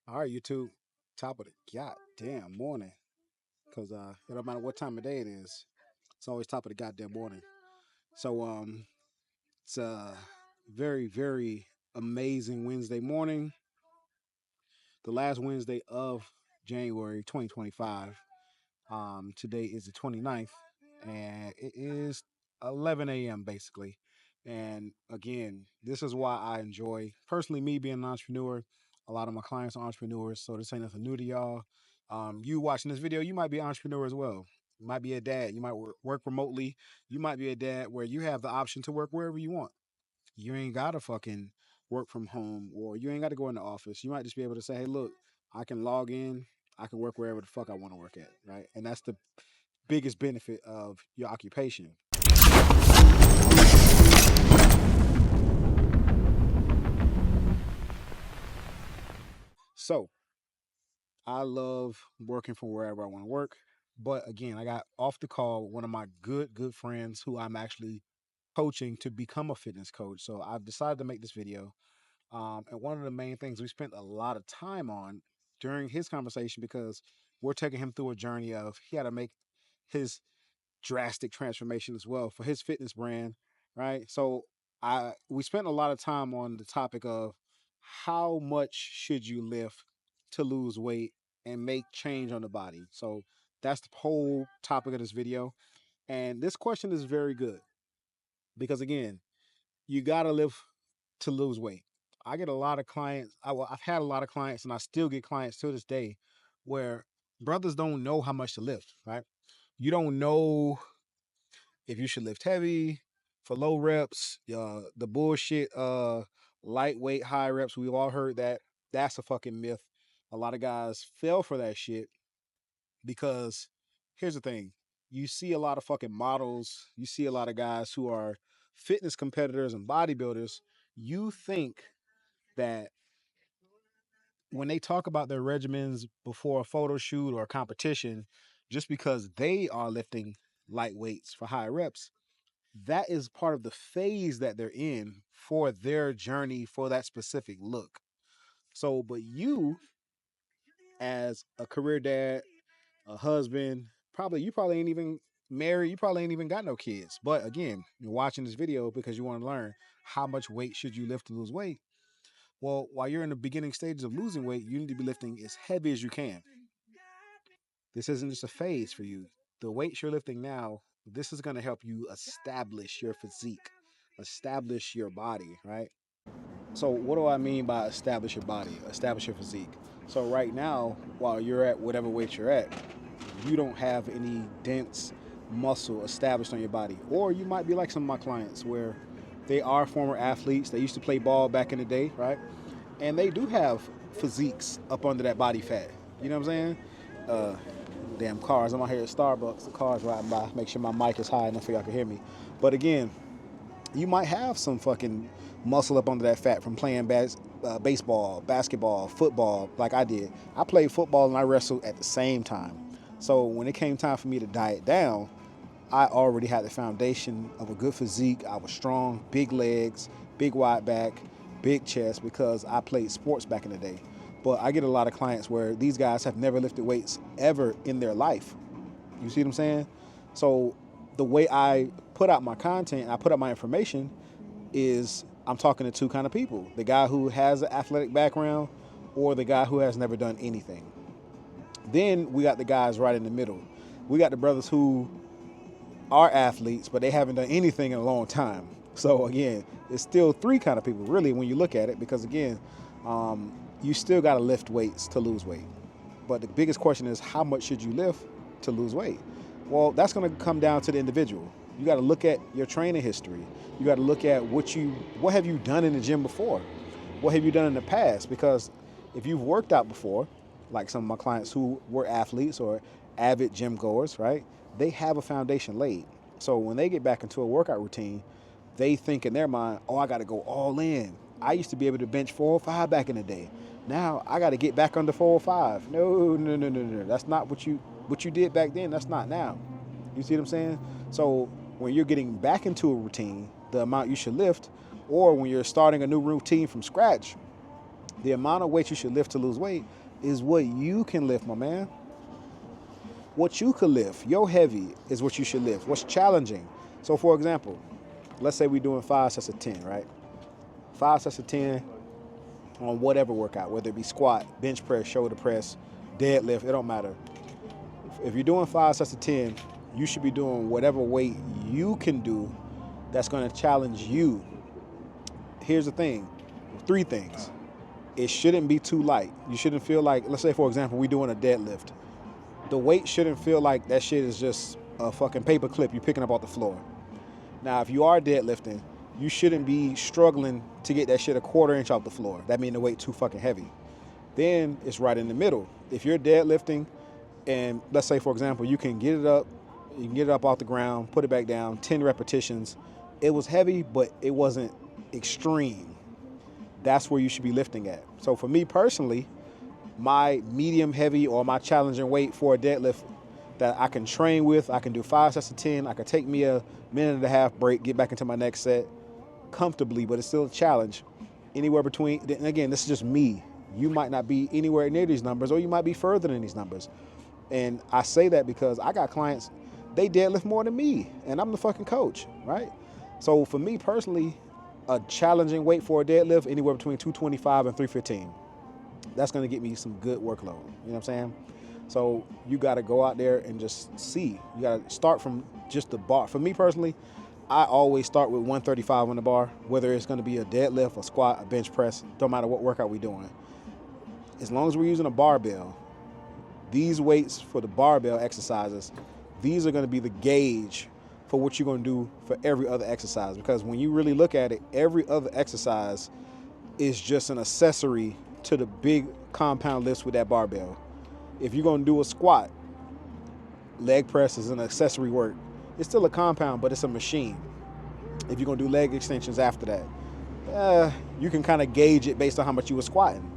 All right, YouTube, top of the goddamn morning, because it don't matter what time of day it is, it's always top of the goddamn morning. So it's a very very amazing Wednesday morning, the last Wednesday of January 2025. Today is the 29th, and it is 11 a.m. basically. And again, this is why I enjoy personally me being an entrepreneur. A lot of my clients are entrepreneurs, so this ain't nothing new to y'all. You watching this video, you might be an entrepreneur as well. You might be a dad. You might work remotely. You might be a dad where you have the option to work wherever you want. You ain't gotta fucking work from home, or you ain't got to go in the office. You might just be able to say, "Hey, look, I can log in. I can work wherever the fuck I want to work at." Right, and that's the biggest benefit of your occupation. So I love working from wherever I want to work. But again, I got off the call with one of my good friends who I'm actually coaching to become a fitness coach. So I've decided to make this video. And one of the main things we spent a lot of time on during his conversation, because we're taking him through a journey of he had to make his drastic transformation as well for his fitness brand, right? So I we spent a lot of time on the topic of how much should you lift to lose weight and make change on the body. So that's the whole topic of this video. And this question is very good because again, you got to lift to lose weight. I get a lot of clients. I've had a lot of clients, and I still get clients to this day, where brothers don't know how much to lift. Right? You don't know if you should lift heavy for low reps. The bullshit, lightweight high reps. We've all heard that. That's a fucking myth. A lot of guys fell for that shit because here's the thing: you see a lot of fucking models. You see a lot of guys who are fitness competitors and bodybuilders. You think that when they talk about their regimens before a photo shoot or a competition, just because they are lifting light weights for high reps, that is part of the phase that they're in for their journey for that specific look. So, but you, as a career dad, a husband, you probably ain't even married, you probably ain't even got no kids. But again, you're watching this video because you want to learn how much weight should you lift to lose weight. Well, while you're in the beginning stages of losing weight, you need to be lifting as heavy as you can. This isn't just a phase for you. The weights you're lifting now, this is going to help you establish your physique, establish your body, right? So, what do I mean by establish your body, establish your physique? So, right now, while you're at whatever weight you're at, you don't have any dense muscle established on your body. Or you might be like some of my clients where they are former athletes. They used to play ball back in the day, right? And they do have physiques up under that body fat. You know what I'm saying? Uh, Damn cars. I'm out here at Starbucks. The cars riding by. Make sure my mic is high enough for y'all can hear me. But again, you might have some fucking muscle up under that fat from playing baseball, basketball, football, like I did. I played football and I wrestled at the same time. So when it came time for me to diet down, I already had the foundation of a good physique. I was strong, big legs, big wide back, big chest because I played sports back in the day. But I get a lot of clients where these guys have never lifted weights ever in their life. You see what I'm saying? So the way I put out my content, I put out my information is I'm talking to two kind of people. The guy who has an athletic background or the guy who has never done anything. Then we got the guys right in the middle. We got the brothers who are athletes, but they haven't done anything in a long time. So again, it's still three kind of people really when you look at it, because again, you still got to lift weights to lose weight. But the biggest question is how much should you lift to lose weight? Well, that's going to come down to the individual. You got to look at your training history. You got to look at what have you done in the gym before? What have you done in the past? Because if you've worked out before, like some of my clients who were athletes or avid gym goers, right? They have a foundation laid. So when they get back into a workout routine, they think in their mind, oh, I got to go all in. I used to be able to bench 405 back in the day. Now I got to get back under 405. No. That's not what you did back then. That's not now. You see what I'm saying? So when you're getting back into a routine, the amount you should lift, or when you're starting a new routine from scratch, The amount of weight you should lift to lose weight is what you can lift, my man. What you could lift, your heavy is what you should lift. What's challenging? So, for example, let's say we're doing 5 sets of 10, right? 5 sets of 10 on whatever workout, whether it be squat, bench press, shoulder press, deadlift, it don't matter. If you're doing 5 sets of 10, you should be doing whatever weight you can do that's going to challenge you. Here's the thing, 3 things. It shouldn't be too light. You shouldn't feel like, let's say, for example, we're doing a deadlift. The weight shouldn't feel like that shit is just a fucking paper clip you're picking up off the floor. Now, if you are deadlifting, you shouldn't be struggling to get that shit a 1/4 inch off the floor. That means the weight too fucking heavy. Then it's right in the middle. If you're deadlifting, and let's say, for example, you can get it up off the ground, put it back down, 10 repetitions. It was heavy, but it wasn't extreme. That's where you should be lifting at. So for me personally, my medium heavy or my challenging weight for a deadlift that I can train with, I can do 5 sets of 10. I can take me a 1.5 minute break, get back into my next set comfortably, but it's still a challenge. Anywhere between, and again, this is just me. You might not be anywhere near these numbers, or you might be further than these numbers. And I say that because I got clients, they deadlift more than me, and I'm the fucking coach, right? So for me personally, a challenging weight for a deadlift, anywhere between 225 and 315. That's going to get me some good workload. You know what I'm saying? So you got to go out there and just see. You got to start from just the bar. For me personally, I always start with 135 on the bar, whether it's going to be a deadlift, a squat, a bench press, don't matter what workout we're doing. As long as we're using a barbell, these weights for the barbell exercises, these are going to be the gauge for what you're going to do for every other exercise. Because when you really look at it, every other exercise is just an accessory to the big compound lifts with that barbell. If you're going to do a squat, leg press is an accessory work. It's still a compound, but it's a machine. If you're going to do leg extensions after that, you can kind of gauge it based on how much you were squatting.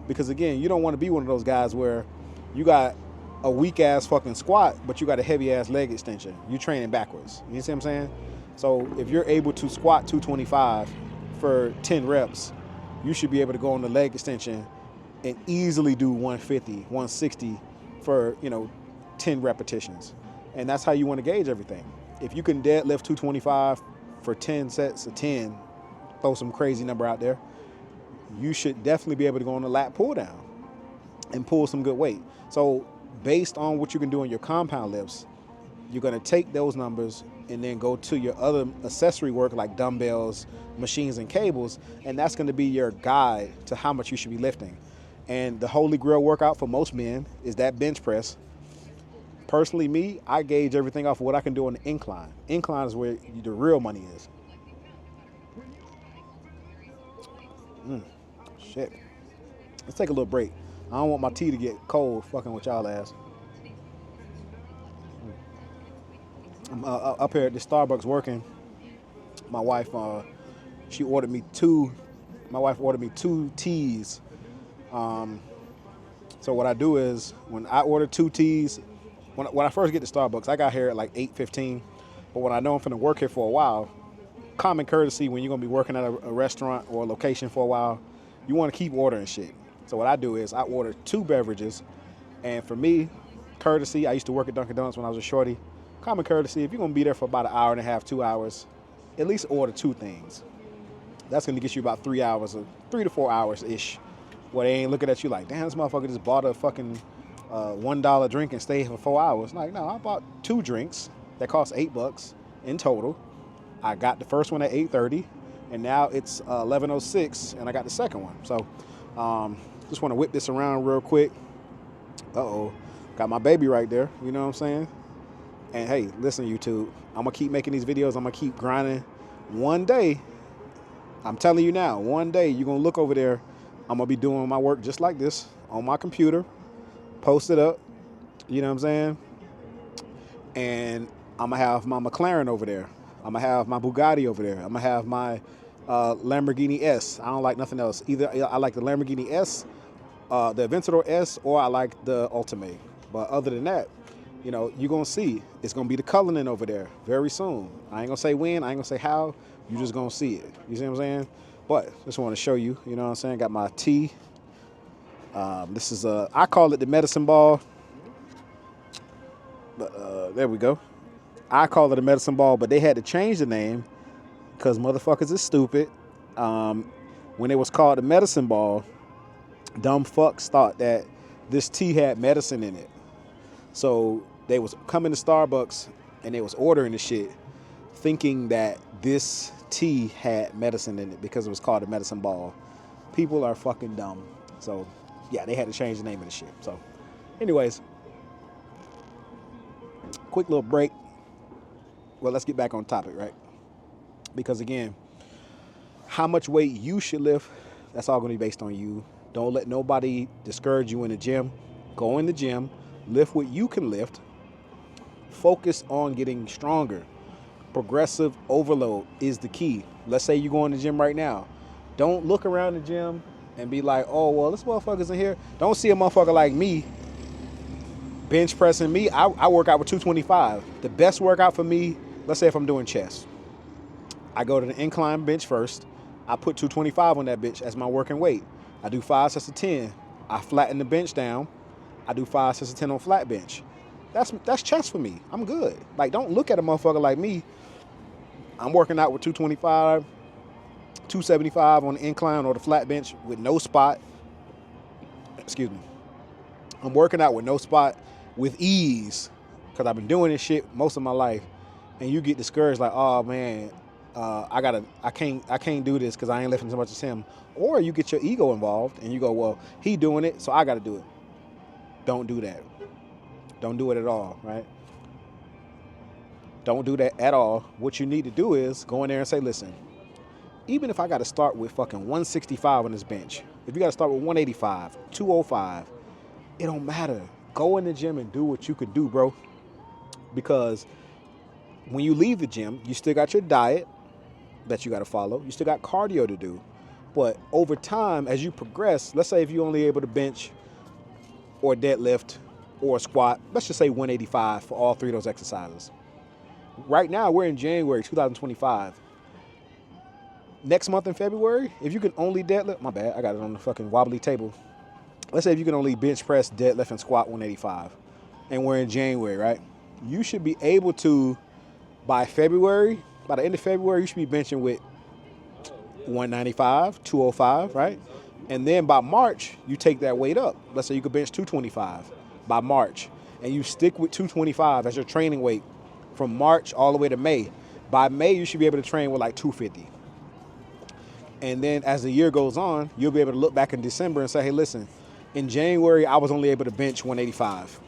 Because again, you don't want to be one of those guys where you got a weak ass fucking squat, but you got a heavy ass leg extension. You're training backwards. You see what I'm saying? So if you're able to squat 225 for 10 reps, you should be able to go on the leg extension and easily do 150, 160 for, 10 repetitions. And that's how you want to gauge everything. If you can deadlift 225 for 10 sets of 10, throw some crazy number out there, you should definitely be able to go on a lat pull down and pull some good weight. So based on what you can do on your compound lifts, you're going to take those numbers and then go to your other accessory work like dumbbells, machines, and cables, and that's going to be your guide to how much you should be lifting. And the holy grail workout for most men is that bench press. Personally, me, I gauge everything off of what I can do on the incline. Incline is where the real money is. Shit. Let's take a little break. I don't want my tea to get cold fucking with y'all ass. I'm up here at the Starbucks working. My wife, she ordered me two teas. So what I do is when I order 2 teas, when I first get to Starbucks, I got here at like 8:15. But when I know I'm finna work here for a while, common courtesy when you're gonna be working at a restaurant or a location for a while, you want to keep ordering shit. So what I do is I order 2 beverages, and for me, courtesy, I used to work at Dunkin' Donuts when I was a shorty. Common courtesy, if you're gonna be there for about an hour and a half, 2 hours, at least order 2 things. That's gonna get you about 3 hours, or 3 to 4 hours ish. Where they ain't looking at you like, damn, this motherfucker just bought a fucking $1 drink and stayed for 4 hours. Like, no, I bought 2 drinks that cost $8 in total. I got the first one at 8:30, and now it's 11:06, and I got the second one. So, just want to whip this around real quick. Got my baby right there. You know what I'm saying? And hey, listen, YouTube, I'm gonna keep making these videos. I'm gonna keep grinding. One day, I'm telling you now, one day you're gonna look over there. I'm gonna be doing my work just like this on my computer, post it up. You know what I'm saying? And I'm gonna have my McLaren over there. I'm gonna have my Bugatti over there. I'm gonna have my Lamborghini S. I don't like nothing else. Either I like the Lamborghini S, the Aventador S, or I like the Ultimate. But other than that, you're gonna see it's gonna be the Cullinan over there very soon. I ain't gonna say when, I ain't gonna say how. You just gonna see it. You see what I'm saying? But just want to show you. You know what I'm saying? Got my tea This is I call it the medicine ball, but there we go. I call it a medicine ball, but they had to change the name because motherfuckers is stupid. Um, when it was called the medicine ball, dumb fucks thought that this tea had medicine in it. So they was coming to Starbucks and they was ordering the shit, thinking that this tea had medicine in it because it was called a medicine ball. People are fucking dumb. So yeah, they had to change the name of the shit. So, anyways, quick little break. Well, let's get back on topic, right? Because again, how much weight you should lift, that's all going to be based on you. Don't let nobody discourage you in the gym. Go in the gym, lift what you can lift, focus on getting stronger. Progressive overload is the key. Let's say you go in the gym right now. Don't look around the gym and be like, oh, well, this motherfucker's in here. Don't see a motherfucker like me bench pressing me. I work out with 225. The best workout for me, let's say if I'm doing chest, I go to the incline bench first. I put 225 on that bitch as my working weight. I do 5 sets of 10. I flatten the bench down. I do 5 sets of 10 on flat bench. That's chest for me. I'm good. Like, don't look at a motherfucker like me. I'm working out with 225, 275 on the incline or the flat bench with no spot. Excuse me. I'm working out with no spot with ease because I've been doing this shit most of my life. And you get discouraged like, oh man, I can't do this because I ain't lifting as much as him. Or you get your ego involved and you go, well, he doing it, so I got to do it. Don't do that. Don't do it at all, right? Don't do that at all. What you need to do is go in there and say, listen, even if I got to start with fucking 165 on this bench, if you got to start with 185, 205, it don't matter. Go in the gym and do what you can do, bro. Because when you leave the gym, you still got your diet that you got to follow. You still got cardio to do. But over time, as you progress, let's say if you're only able to bench or deadlift or squat, let's just say 185 for all three of those exercises. Right now, we're in January 2025. Next month in February, if you can only deadlift, my bad, I got it on the fucking wobbly table. Let's say if you can only bench press, deadlift, and squat 185, and we're in January, right? You should be able to, by February, by the end of February, you should be benching with 195, 205, right? And then by March, you take that weight up. Let's say you could bench 225 by March, and you stick with 225 as your training weight from March all the way to May. By May, you should be able to train with like 250. And then as the year goes on, you'll be able to look back in December and say, hey, listen, in January, I was only able to bench 185.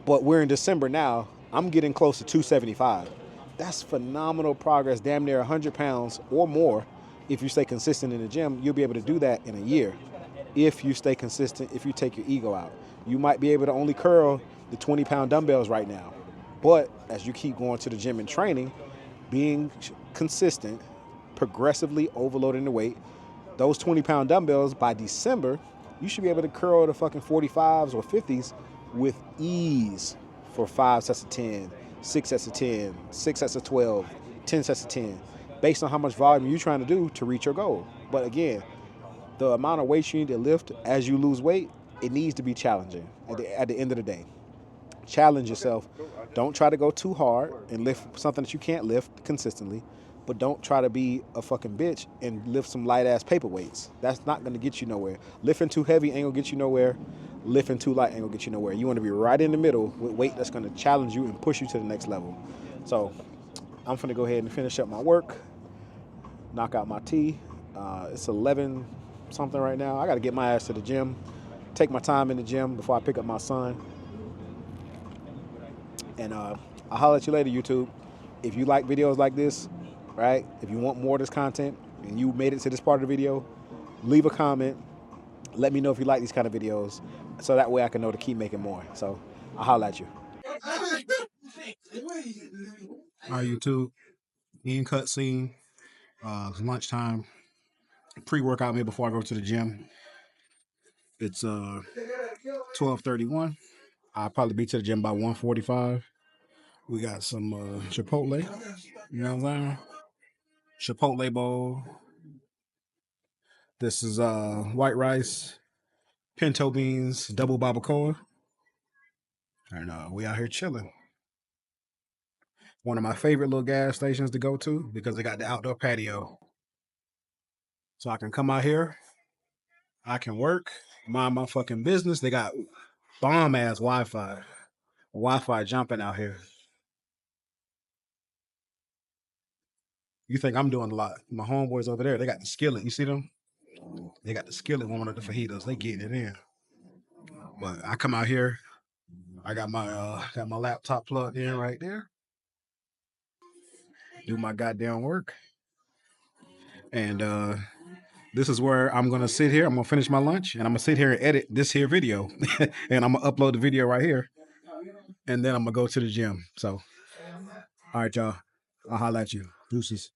But we're in December now. I'm getting close to 275. That's phenomenal progress, damn near 100 pounds or more. If you stay consistent in the gym, you'll be able to do that in a year. If you stay consistent, if you take your ego out. You might be able to only curl the 20-pound dumbbells right now. But as you keep going to the gym and training, being consistent, progressively overloading the weight, those 20-pound dumbbells, by December, you should be able to curl the fucking 45s or 50s with ease for 5 sets of 10, 6 sets of 10, 6 sets of 12, 10 sets of 10, based on how much volume you're trying to do to reach your goal. But again, the amount of weight you need to lift as you lose weight, it needs to be challenging at the end of the day. Challenge yourself. Don't try to go too hard and lift something that you can't lift consistently, but don't try to be a fucking bitch and lift some light ass paperweights. That's not gonna get you nowhere. Lifting too heavy ain't gonna get you nowhere. Lifting too light ain't gonna get you nowhere. You wanna be right in the middle with weight that's gonna challenge you and push you to the next level. So I'm gonna go ahead and finish up my work, knock out my tea. It's 11 something right now. I gotta get my ass to the gym, take my time in the gym before I pick up my son. And I'll holler at you later, YouTube. If you like videos like this, right? If you want more of this content and you made it to this part of the video, leave a comment. Let me know if you like these kind of videos so that way I can know to keep making more. So I'll holler at you. All right, YouTube. End cutscene. It's lunchtime. Pre-workout meal before I go to the gym. It's 12:31. I'll probably be to the gym by 1:45. We got some Chipotle. You know what I'm saying? Chipotle bowl. This is white rice, pinto beans, double barbacoa. And we out here chilling. One of my favorite little gas stations to go to because they got the outdoor patio. So I can come out here, I can work, mind my fucking business. They got bomb ass Wi-Fi. Wi-Fi jumping out here. You think I'm doing a lot. My homeboys over there, they got the skillet. You see them? They got the skillet warming up the fajitas. They getting it in. But I come out here, I got my laptop plugged in right there. Do my goddamn work. And this is where I'm gonna sit here. I'm gonna finish my lunch and I'm gonna sit here and edit this here video. And I'm gonna upload the video right here. And then I'm gonna go to the gym. So all right, y'all. I'll holler at you. Deuces.